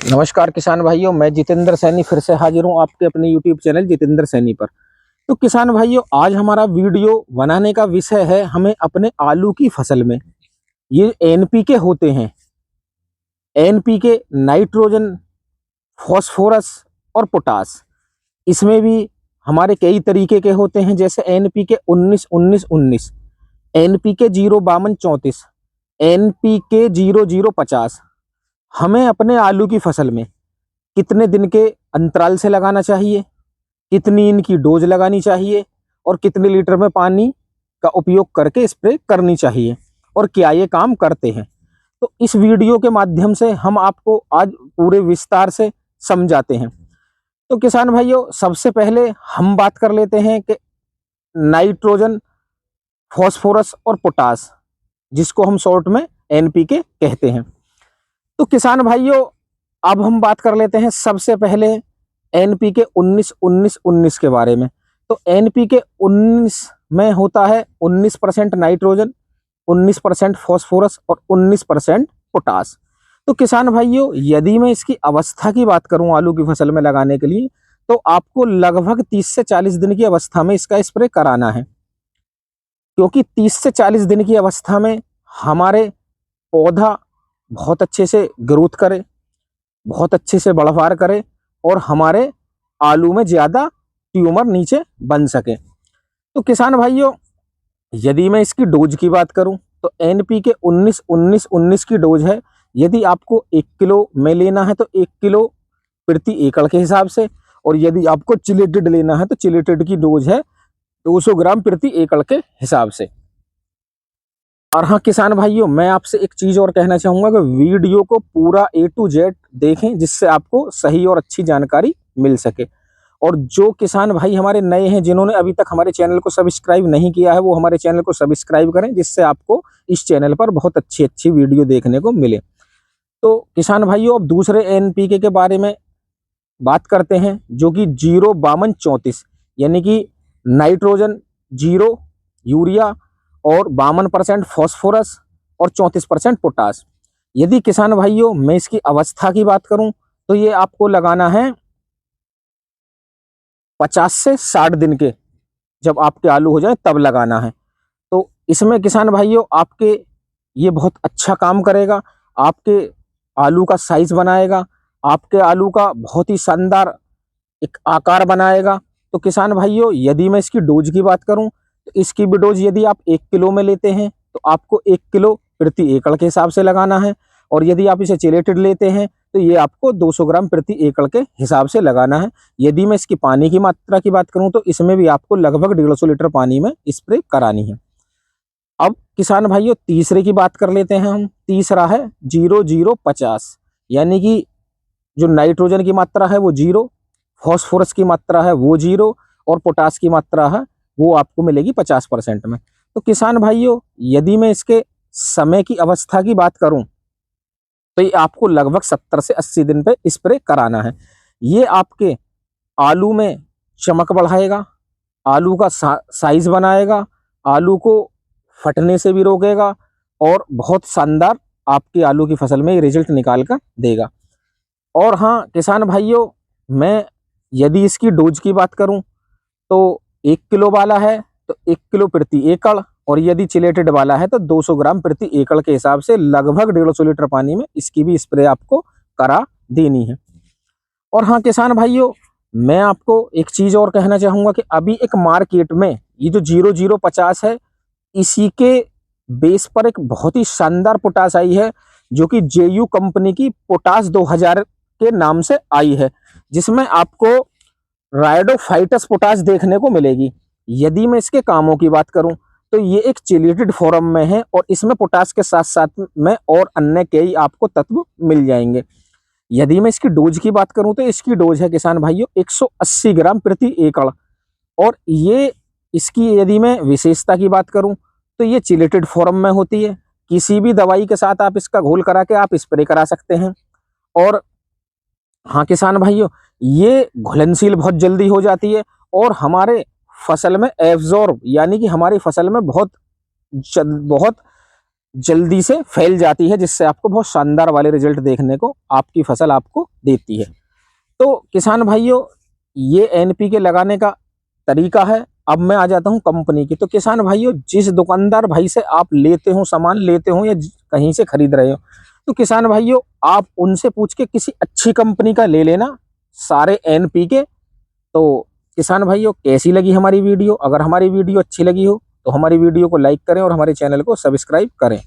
नमस्कार किसान भाइयों, मैं जितेंद्र सैनी फिर से हाजिर हूं आपके अपने यूट्यूब चैनल जितेंद्र सैनी पर। तो किसान भाइयों, आज हमारा वीडियो बनाने का विषय है हमें अपने आलू की फसल में ये एनपीके होते हैं। एनपीके नाइट्रोजन, फॉस्फोरस और पोटास। इसमें भी हमारे कई तरीके के होते हैं, जैसे एनपीके 19-19-19, एनपीके 0-52-34, एनपीके 00-50। हमें अपने आलू की फसल में कितने दिन के अंतराल से लगाना चाहिए, कितनी इनकी डोज लगानी चाहिए और कितने लीटर में पानी का उपयोग करके स्प्रे करनी चाहिए और क्या ये काम करते हैं। तो इस वीडियो के माध्यम से हम आपको आज पूरे विस्तार से समझाते हैं। तो किसान भाइयों, सबसे पहले हम बात कर लेते हैं कि नाइट्रोजन, फॉस्फोरस और पोटास, जिसको हम शॉर्ट में एनपीके कहते हैं। तो किसान भाइयों, अब हम बात कर लेते हैं सबसे पहले एनपीके 19-19-19 के बारे में। तो एनपीके 19 में होता है 19% नाइट्रोजन, 19% फॉस्फोरस और 19% पोटास। तो किसान भाइयों, यदि मैं इसकी अवस्था की बात करूं आलू की फसल में लगाने के लिए, तो आपको लगभग 30 से 40 दिन की अवस्था में इसका स्प्रे कराना है, क्योंकि 30 से 40 दिन की अवस्था में हमारे पौधा बहुत अच्छे से ग्रोथ करे, बहुत अच्छे से बढ़वार करे और हमारे आलू में ज़्यादा ट्यूमर नीचे बन सके। तो किसान भाइयों, यदि मैं इसकी डोज की बात करूं, तो एनपीके 19-19-19 की डोज है। यदि आपको 1 किलो में लेना है तो 1 किलो प्रति एकड़ के हिसाब से, और यदि आपको चिलेटेड लेना है तो चिलेटेड की डोज है 200 ग्राम प्रति एकड़ के हिसाब से। और हाँ किसान भाइयों, मैं आपसे एक चीज़ और कहना चाहूँगा कि वीडियो को पूरा A to Z देखें, जिससे आपको सही और अच्छी जानकारी मिल सके। और जो किसान भाई हमारे नए हैं, जिन्होंने अभी तक हमारे चैनल को सब्सक्राइब नहीं किया है, वो हमारे चैनल को सब्सक्राइब करें, जिससे आपको इस चैनल पर बहुत अच्छी अच्छी वीडियो देखने को मिले। तो किसान भाइयों, अब दूसरे एनपीके के बारे में बात करते हैं, जो कि 0-52-34, यानी कि नाइट्रोजन 0, यूरिया और 52% फॉस्फोरस और 34% पोटास। यदि किसान भाइयों मैं इसकी अवस्था की बात करूं, तो ये आपको लगाना है 50 से 60 दिन के, जब आपके आलू हो जाए तब लगाना है। तो इसमें किसान भाइयों आपके ये बहुत अच्छा काम करेगा, आपके आलू का साइज बनाएगा, आपके आलू का बहुत ही शानदार एक आकार बनाएगा। तो किसान भाइयों, यदि मैं इसकी डोज की बात करूं, तो इसकी भी डोज यदि आप 1 किलो में लेते हैं तो आपको 1 किलो प्रति एकड़ के हिसाब से लगाना है, और यदि आप इसे चिलेटेड लेते हैं तो ये आपको 200 ग्राम प्रति एकड़ के हिसाब से लगाना है। यदि मैं इसकी पानी की मात्रा की बात करूं, तो इसमें भी आपको लगभग 150 लीटर पानी में स्प्रे करानी है। अब किसान भाइयों, तीसरे की बात कर लेते हैं हम। तीसरा है 0-0-50, यानी कि जो नाइट्रोजन की मात्रा है वो 0, फॉस्फोरस की मात्रा है वो 0 और पोटास की मात्रा है वो आपको मिलेगी 50% में। तो किसान भाइयों, यदि मैं इसके समय की अवस्था की बात करूं, तो ये आपको लगभग 70 से 80 दिन पे स्प्रे कराना है। ये आपके आलू में चमक बढ़ाएगा, आलू का साइज बनाएगा, आलू को फटने से भी रोकेगा और बहुत शानदार आपकी आलू की फसल में रिजल्ट निकाल कर देगा। और हाँ किसान भाइयों, मैं यदि इसकी डोज की बात करूं, तो 1 किलो वाला है तो 1 किलो प्रति एकड़, और यदि चिलेटेड वाला है तो 200 ग्राम प्रति एकड़ के हिसाब से लगभग 150 लीटर पानी में इसकी भी स्प्रे आपको करा देनी है। और हाँ किसान भाइयों, मैं आपको एक चीज़ और कहना चाहूँगा कि अभी एक मार्केट में ये जो 0-0-50 है, इसी के बेस पर एक बहुत ही शानदार पोटास आई है, जो कि जेयू कंपनी की पोटास 2000 के नाम से आई है, जिसमें आपको राइडोफाइटस पोटास देखने को मिलेगी। यदि मैं इसके कामों की बात करूं, तो ये एक चिलेटेड फॉर्म में है और इसमें पोटास के साथ साथ में और अन्य कई आपको तत्व मिल जाएंगे। यदि मैं इसकी डोज की बात करूं, तो इसकी डोज है किसान भाइयों 180 ग्राम प्रति एकड़, और ये इसकी यदि मैं विशेषता की बात करूं, तो ये चिलेटेड फॉर्म में होती है। किसी भी दवाई के साथ आप इसका घोल करा के आप स्प्रे करा सकते हैं। और हाँ किसान भाइयों, ये घुलनशील बहुत जल्दी हो जाती है और हमारे फसल में एब्जॉर्ब, यानी कि हमारी फसल में बहुत जल्दी से फैल जाती है, जिससे आपको बहुत शानदार वाले रिजल्ट देखने को आपकी फसल आपको देती है। तो किसान भाइयों, ये एनपीके लगाने का तरीका है। अब मैं आ जाता हूँ कंपनी की। तो किसान भाइयों, जिस दुकानदार भाई से आप लेते हो, सामान लेते हो या कहीं से खरीद रहे हो, तो किसान भाइयों आप उनसे पूछ के किसी अच्छी कंपनी का ले लेना सारे एनपीके। तो किसान भाइयों, कैसी लगी हमारी वीडियो? अगर हमारी वीडियो अच्छी लगी हो तो हमारी वीडियो को लाइक करें और हमारे चैनल को सब्सक्राइब करें।